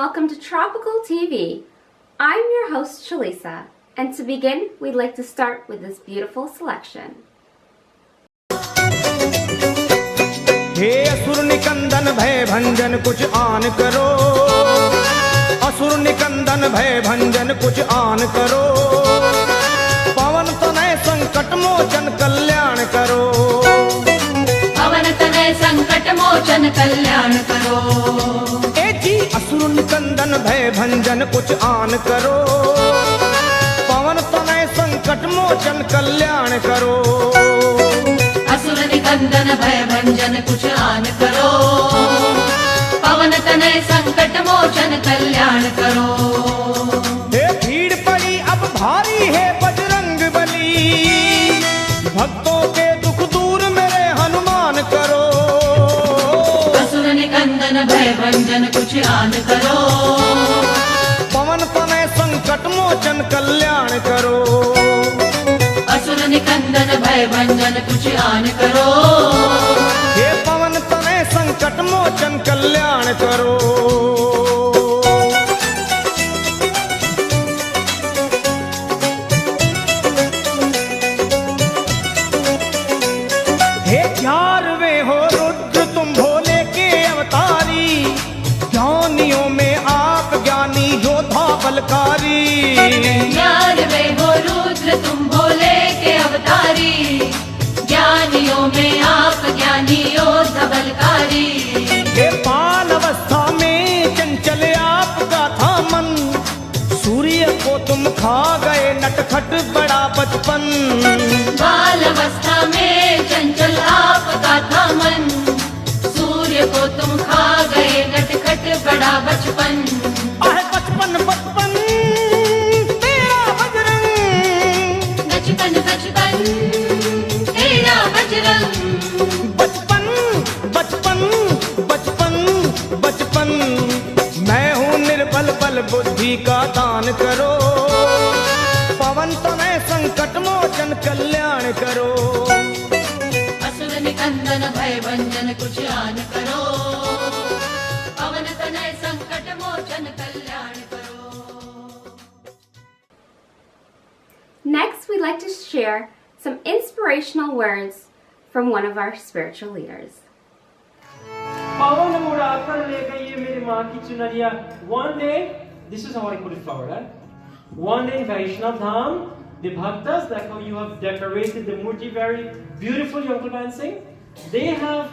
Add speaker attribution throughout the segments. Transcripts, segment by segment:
Speaker 1: welcome to Tropical TV. I'm your host, Shalisa, and to begin, we'd like to start with this beautiful selection.
Speaker 2: हे असुर निकंदन भय भंजन कुछ आन करो, असुर निकंदन भय भंजन कुछ आन करो, पवन तनय संकट मोचन कल्याण करो,
Speaker 3: पवन तनय संकट मोचन कल्याण करो।
Speaker 2: ए जी असुर निकंदन भय भंजन कुछ आन करो, पवन तनय संकट मोचन कल्याण करो,
Speaker 3: असुर निकंदन भय भंजन कुछ आन करो, पवन तनय संकट मोचन कल्याण करो।
Speaker 2: हे भीड़ पड़ी अब भारी है बजरंग बली, भक्तों के दुख दूर मेरे हनुमान करो,
Speaker 3: असुर निकंदन भय भंजन कुछ आन करो,
Speaker 2: पवन तनय संकट मोचन कल्याण करो,
Speaker 3: असुर निकंदन भय भंजन कुछ आन करो,
Speaker 2: हे पवन तनय संकट मोचन कल्याण करो। हे 11वें हो रुद्र तुम भोले के अवतारी, ज्ञानियों में आप ज्ञानी योद्धा बलकारी,
Speaker 3: 11वें हो रुद्र तुम भोले के अवतारी, ज्ञानियों में आप ज्ञानी योद्धा बलकारी।
Speaker 2: हे बाल अवस्था में चंचल आपका था मन, सूर्य को तुम खा गए नटखट बड़ा बचपन,
Speaker 3: बाल अवस्था में चंचल आपका था मन, सूर्य को तुम खा गए नटखट बड़ा बचपन।
Speaker 2: आहे बचपन बचपन तेरा बजरंग,
Speaker 3: बचपन बचपन तेरा बजरंग,
Speaker 2: बचपन बचपन बचपन बचपन, मैं हूँ निर्बल बल बुद्धि का दान करो, पवन तनय संकट मोचन कल्याण करो,
Speaker 3: असुर निकंदन भय भंजन कुछ आन करो, पवन तनय संकट मोचन कल्याण करो।
Speaker 1: Next, we'd like to share some inspirational words from one of our spiritual leaders.
Speaker 4: पवन उड़ाकर ले गई ये मेरी माँ की चुनरिया। One day, this is how I put it forward, right? One day in Vaishnav Dham, the bhaktas, like how you have decorated the murti very beautiful, Uncle Man Singh, they have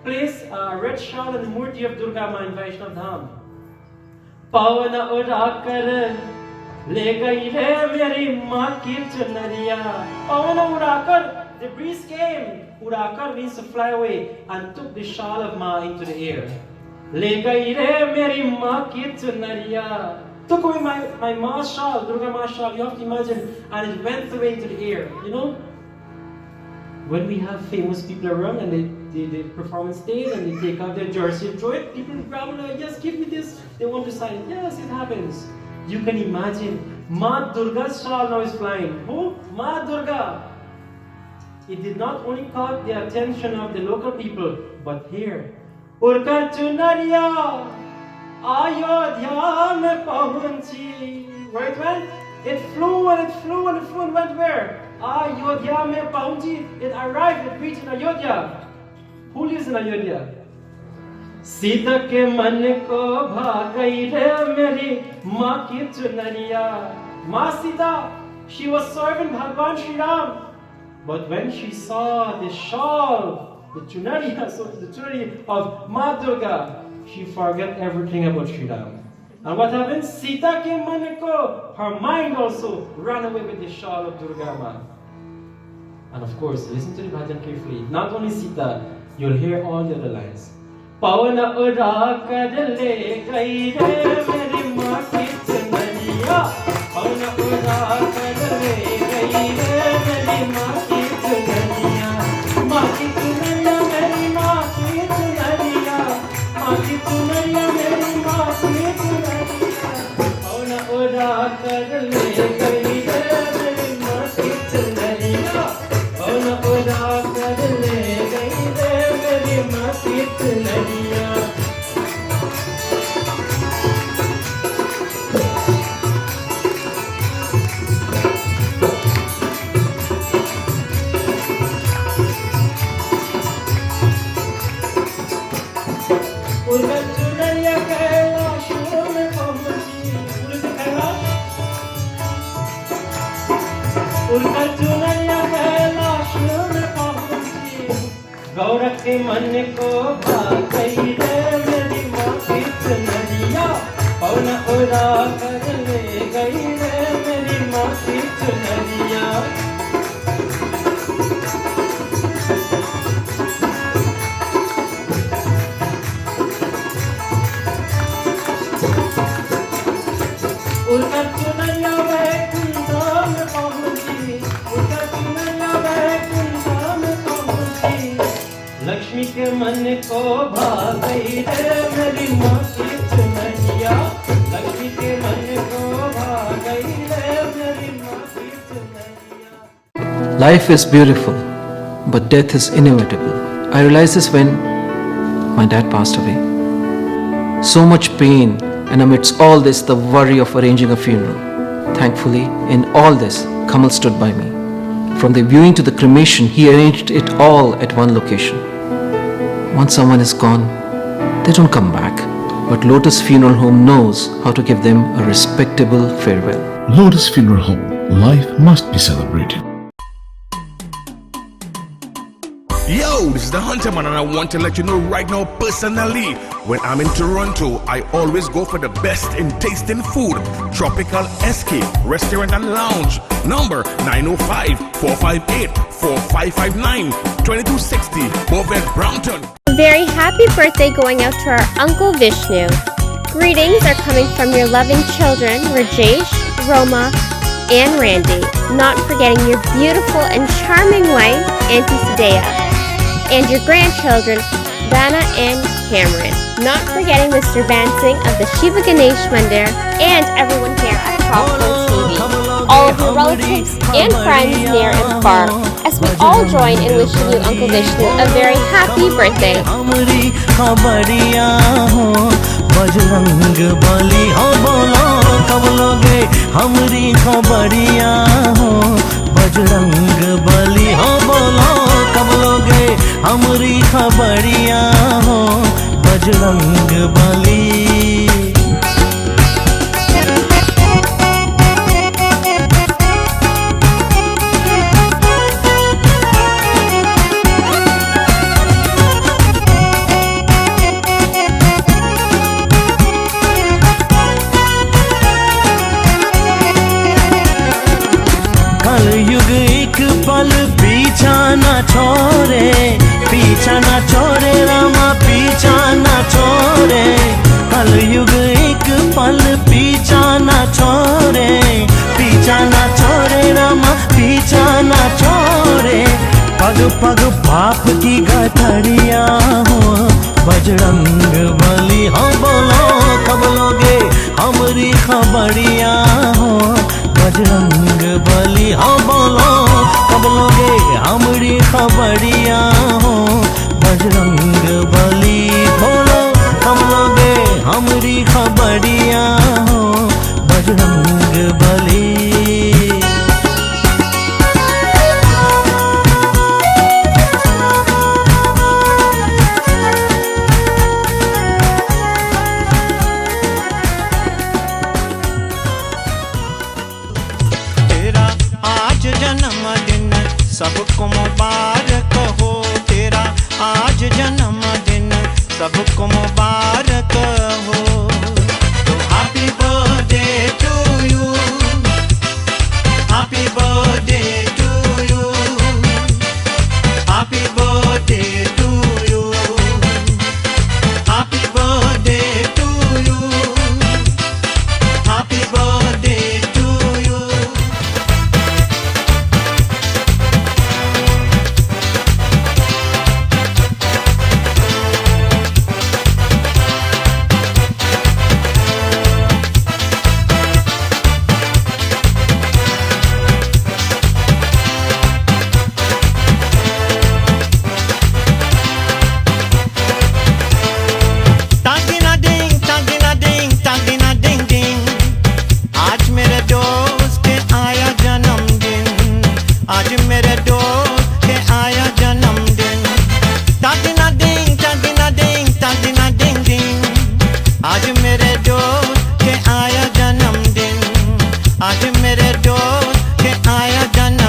Speaker 4: placed a red shawl in the murti of Durga Ma in Vaishnav Dham. पवन उड़ाकर ले गई रे मेरी माँ की चुनरिया, पवन उड़ाकर, the breeze came, उड़ाकर means to fly away, and took the shawl of Ma into the air. ले गई रे मेरी माँ की चुनरिया, took away my Ma's shawl, Durga Ma's shawl, you have to imagine, and it went away into the air. You know, when we have famous people around and they perform on stage and they take out their jersey and throw it, people grab it like, yes, give me this, they want to sign it. Yes, it happens. You can imagine, Ma Durga's shawl now is flying. Who? Ma Durga. It did not only caught the attention of the local people, but here, Urka Chunariya, Ayodhya mein pahunchi. Where it went? It flew and it flew and it flew and went where? Ayodhya mein pahunchi. It arrived, it reached in Ayodhya. Who lives in Ayodhya? Sita के मन को भा गई रे मेरी माँ की चुनरिया। माँ Sita, she was serving Bhagwan Shri Ram. But when she saw the shawl, the chunariya, so the chunari of Ma Durga, she forgot everything about Shri Ram. And what happened? Sita ke man ko, her mind also ran away with the shawl of Durga Ma. And of course, listen to the bhajan carefully. Not only Sita, you'll hear all the other lines. पवन उड़ा कर ले गई रे मेरी माँ की चुनरिया, पवन उड़ा कर ले गई रे मेरी माँ की चुनरिया, माँ की चुनरिया मेरी माँ की चुनरिया, माँ की चुनरिया मेरी माँ की चुनरिया, पवन उड़ा कर ले गई रे मेरी माँ की चुनरिया, पवन उड़ा कर ले गई रे मेरी माँ की चुनरिया। उड़कर चुनरिया कैलाश में पहुंची, गौरव के मन को भा गई रे मेरी माँ की चुनरिया, पवन उड़ा कर ले गई रे मेरी माँ की चुनरिया। उड़कर चुनरिया वैकुंठ में पहुंची, उड़कर चुनरिया वैकुंठ में पहुंची, लक्ष्मी के मन को भा गई रे मेरी माँ की चुनरिया, लक्ष्मी के मन को भा गई रे मेरी माँ की चुनरिया।
Speaker 5: Life is beautiful, but death is inevitable. I realized this when my dad passed away. So much pain, and amidst all this, the worry of arranging a funeral. Thankfully, in all this, Kamal stood by me. From the viewing to the cremation, he arranged it all at one location. Once someone is gone, they don't come back. But Lotus Funeral Home knows how to give them a respectable farewell.
Speaker 6: Lotus Funeral Home. Life must be celebrated.
Speaker 7: Yo, this is the Hunter Man, and I want to let you know right now personally, when I'm in Toronto, I always go for the best in tasting food. Tropical Escape Restaurant and Lounge, number 905-458-4559, 2260 Bovet, Brampton.
Speaker 1: A very happy birthday going out to our Uncle Vishnu. Greetings are coming from your loving children, Rajesh, Roma, and Randy. Not forgetting your beautiful and charming wife, Auntie Sadea, and your grandchildren, Vanna and Cameron. Not forgetting Mr. Bansing of the Shiva Ganesh Mandir and everyone here at Tropical TV. All of your relatives and friends near and far, as we all join in wishing you Uncle Vishnu a very happy birthday.
Speaker 2: हमरी खबरिया हो बजरंग बली हो बोलो कब लोगे हमरी खबरिया हो बजरंग बली हो बोलो कब लोगे हमरी खबरिया हो बजरंग बली। युग एक पल पीछा ना छोड़े रामा पीछा ना छोड़े, कल युग एक पल पीछा ना छोड़े रामा पीछा ना छोड़े। पग पग बाप की गठरिया हो बजरंग बली हो बोलो कब लोगे हमरी खबरिया हो बजरंग बली हो बोलो कब लोगे हमरी खबरिया हो बजरंग बली बोलो कब लोगे हमरी खबरिया हो बजरंग बली। जन्मदिन सबको मुबारक हो, तेरा आज जन्मदिन सबको मुबारक हो। तो happy birthday to you, happy birthday to you, happy birthday to you, happy birthday to you, happy birthday to you. आज मेरे दोस्त के आया जन्मदिन, आज मेरे दोस्त के आया जन्मदिन।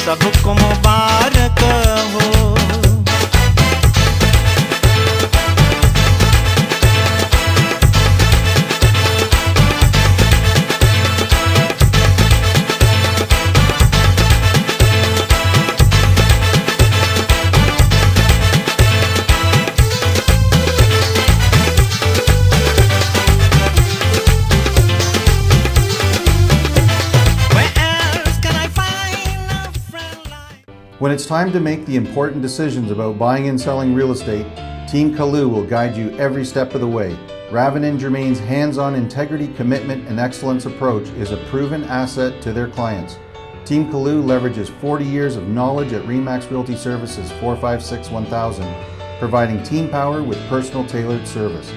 Speaker 2: सबको मुबारक हो।
Speaker 8: When it's time to make the important decisions about buying and selling real estate, Team Kalu will guide you every step of the way. Ravin and Germain's hands-on integrity, commitment, and excellence approach is a proven asset to their clients. Team Kalu leverages 40 years of knowledge at RE/MAX Realty Services 456-1000, providing team power with personal tailored service.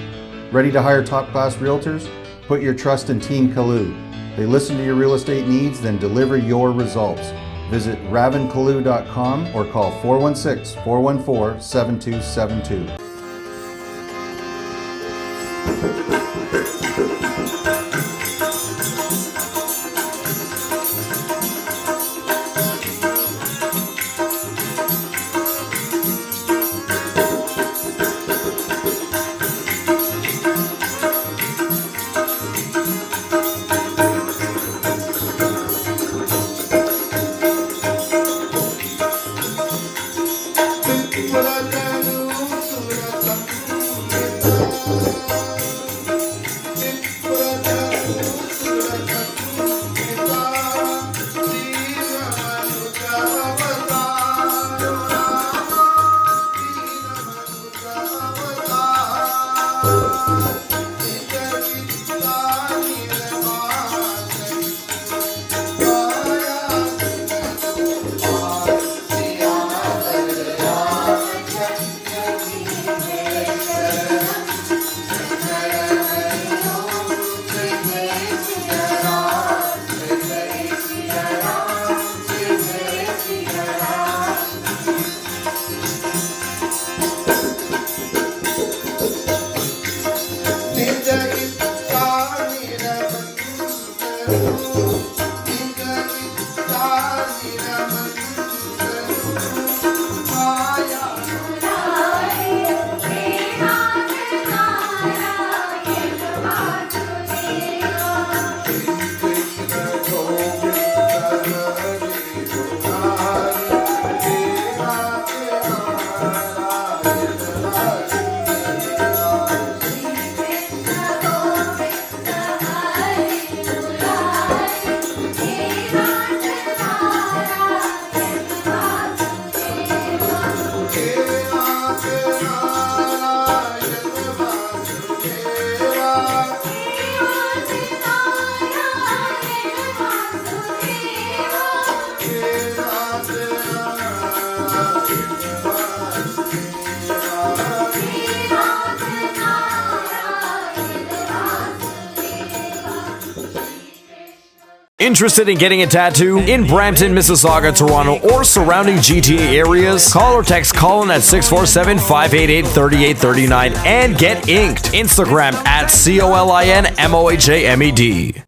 Speaker 8: Ready to hire top-class realtors? Put your trust in Team Kalu. They listen to your real estate needs, then deliver your results. Visit ravinkalu.com or call 416-414-7272.
Speaker 9: Interested in getting a tattoo in Brampton, Mississauga, Toronto, or surrounding GTA areas? Call or text Colin at 647-588-3839 and get inked. Instagram at COLINMOHAMED.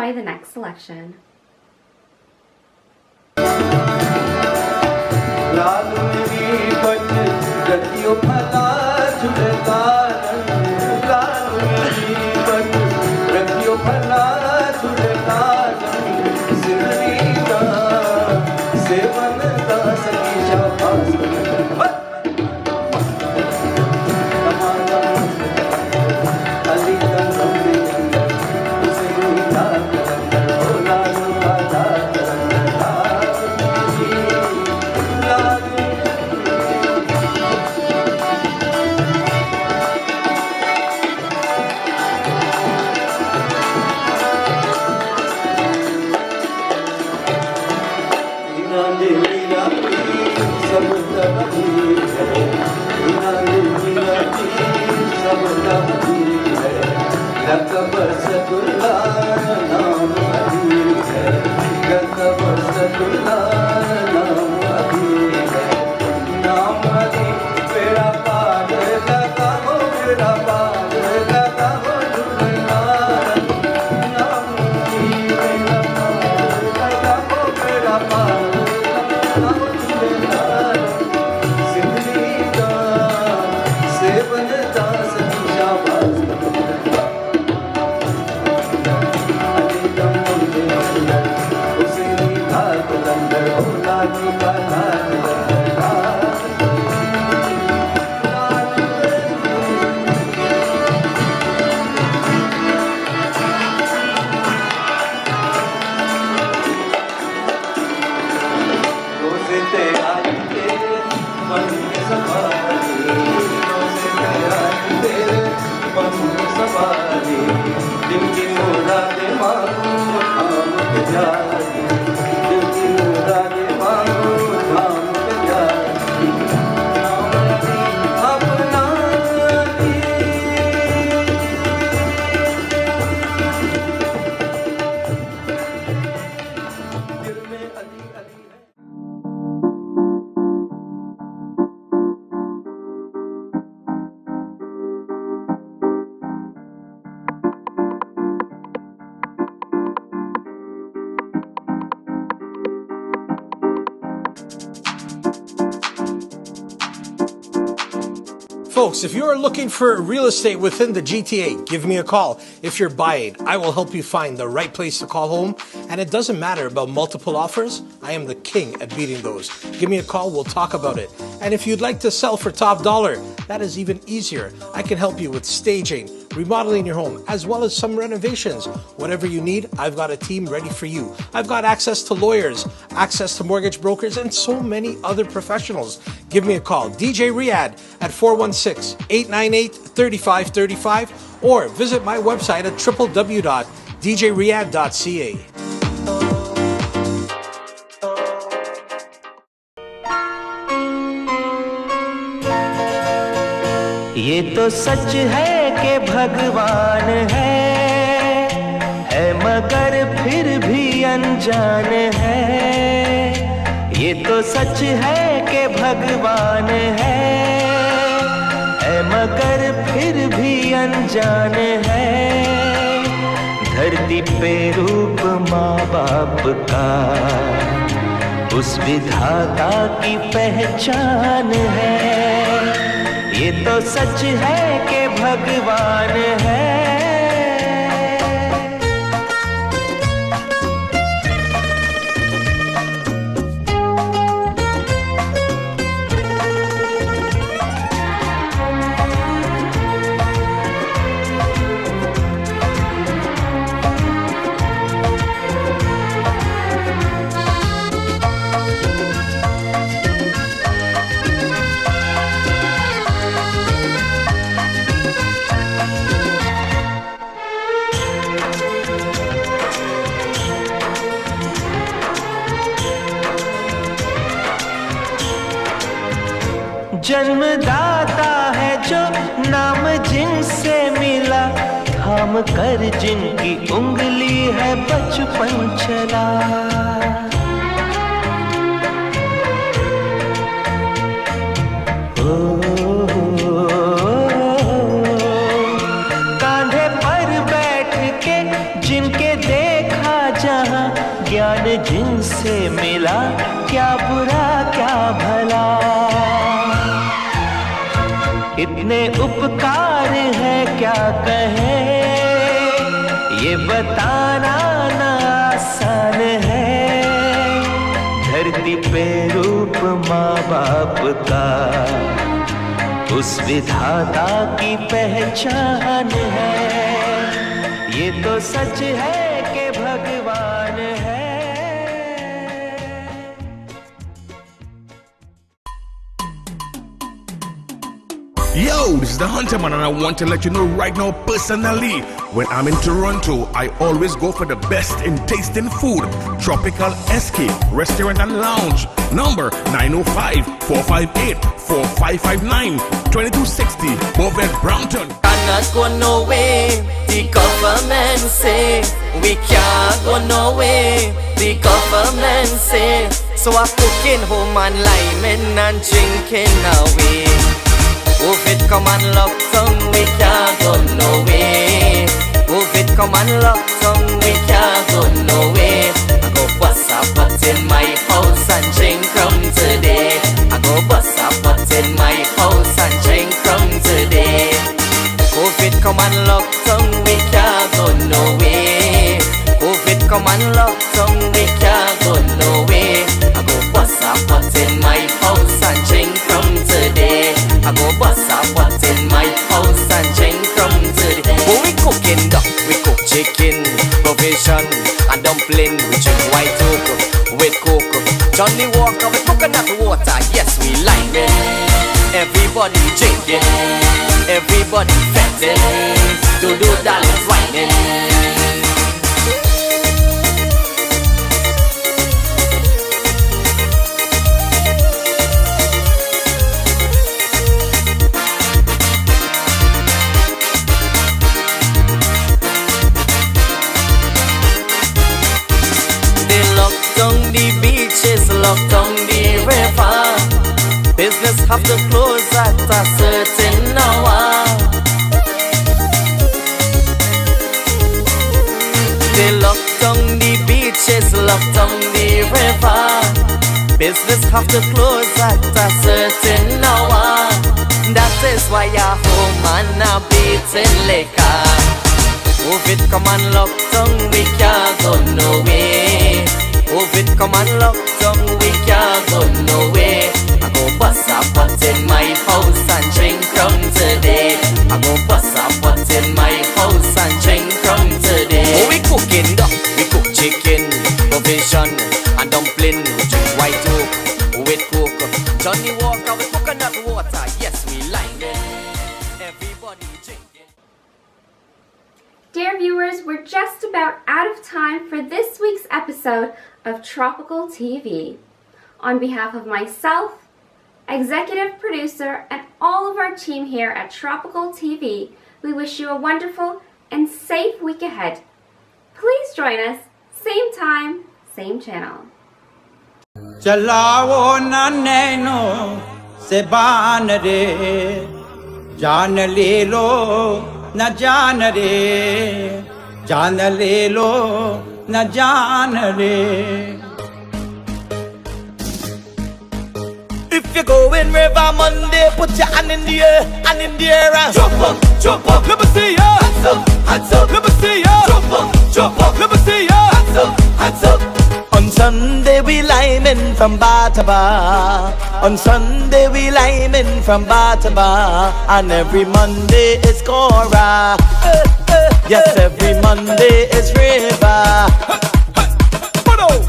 Speaker 1: enjoy the next selection.
Speaker 10: Folks, if you're looking for real estate within the GTA, give me a call. If you're buying, I will help you find the right place to call home. And it doesn't matter about multiple offers. I am the king at beating those. Give me a call, we'll talk about it. And if you'd like to sell for top dollar, that is even easier. I can help you with staging, remodeling your home, as well as some renovations. Whatever you need, I've got a team ready for you. I've got access to lawyers, access to mortgage brokers, and so many other professionals. Give me a call, DJ Riyadh at 416-898-3535, or visit my website at www.djriyadh.ca.
Speaker 11: ये तो सच है कि भगवान है मगर फिर भी अनजान है। ये तो सच है कि भगवान है मगर फिर भी अनजान है। धरती पे रूप माँ बाप का उस विधाता की पहचान है। ये तो सच है कि भगवान है। जन्मदाता है जो नाम जिनसे मिला, थाम कर जिनकी उंगली है बचपन चला। कांधे पर बैठ के जिनके देखा ज्ञान जिनसे मिला, क्या बुरा क्या भला। इतने उपकार है क्या कहे, ये बताना ना आसान है। धरती पे रूप माँ बाप का उस विधाता की पहचान है। ये तो सच है कि भगवान है।
Speaker 7: Yo, this is the Hunter Man, and I want to let you know right now personally, when I'm in Toronto, I always go for the best in tasting food. Tropical Escape Restaurant and Lounge, number 905-458-4559, 2260 Bovett Brampton.
Speaker 12: Cannot go nowhere, the government say. We can't go nowhere, the government say. So I'm cooking home and liming and drinking away. COVID come and lock down, we can't go nowhere. COVID come and lock down, we can't go nowhere. I go bust a pot in my house and drink rum today. I go bust a pot in my house and drink rum today. COVID come and lock down, we can't go nowhere. COVID come and lock down, we can't go nowhere. I go bust a pot in my house and drink rum today. I go bust a pot in my house and drink rum today. When we cooking duck, we cook chicken, provision and dumpling. We drink white oak with coke. Johnny Walker with coconut water. Yes, we like it. Everybody drinking, everybody fetting. Do darling whining. Lock down the river. Business have to close at a certain hour. They lock down the beaches, lock down the river. Business have to close at a certain hour. That is why you're home and a beating liquor. COVID come and lock down, we can't go nowhere. COVID come and lock down, we can't go nowhere. I go bust a pot in my house and drink rum today. I go bust a pot in my house and drink rum today. Oh, we cooking duck, we cook chicken, provision and dumpling. We drink white oak with coke. Johnny Walker with coconut water. Yes, we like it. Everybody drinking.
Speaker 1: Dear viewers, we're just about out of time for this week's episode of Tropical TV. On behalf of myself, executive producer, and all of our team here at Tropical TV, we wish you a wonderful and safe week ahead. Please join us, same time, same channel.
Speaker 13: चलाओ ना nano से बान रे, जान ले लो न जान रे, जान ले लो न जान रे.
Speaker 11: If you're going River Monday, put your hand in the air and in the air and jump up, let me see ya. Hands up, hands up, let me see ya. Jump up, let me see ya. Hands up, hands up. On Sunday we liming from bar to bar. On Sunday we liming from bar to bar. And every Monday is Cora. Yes, every Monday is River.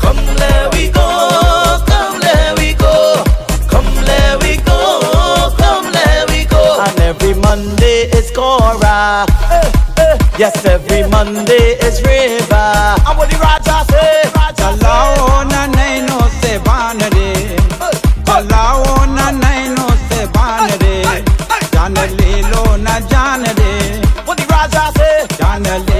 Speaker 11: Come there we go, come there we go. Come there we go, come there we go. And every Monday is Cora. Yes, every Monday is River. And what the Raja say?
Speaker 13: चलाओ ना nano से बान रे, चलाओ ना nano से बान रे, जान ले लो न जान रे.
Speaker 11: What the Raja say?
Speaker 13: जान ले